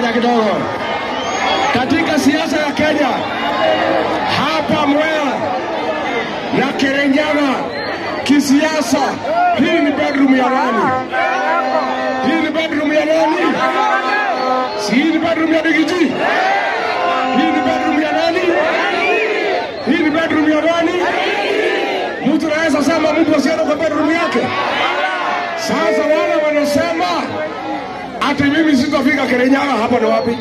ngoja kidogo. Katika siasa ya Kenya, hapa Mwea na Kirinyaga, kisiasa, hii ni bedroom ya nani? Hii ni bedroom ya nani? Si hii ni bedroom ya Digiji? Hii ni bedroom ya nani? Hii ni bedroom ya nani? Mtu anaweza sema mtu asiende kwa bedroom yake. Sasa wale wanasema ati mimi sitafika Kirinyaga, hapa ni wapi?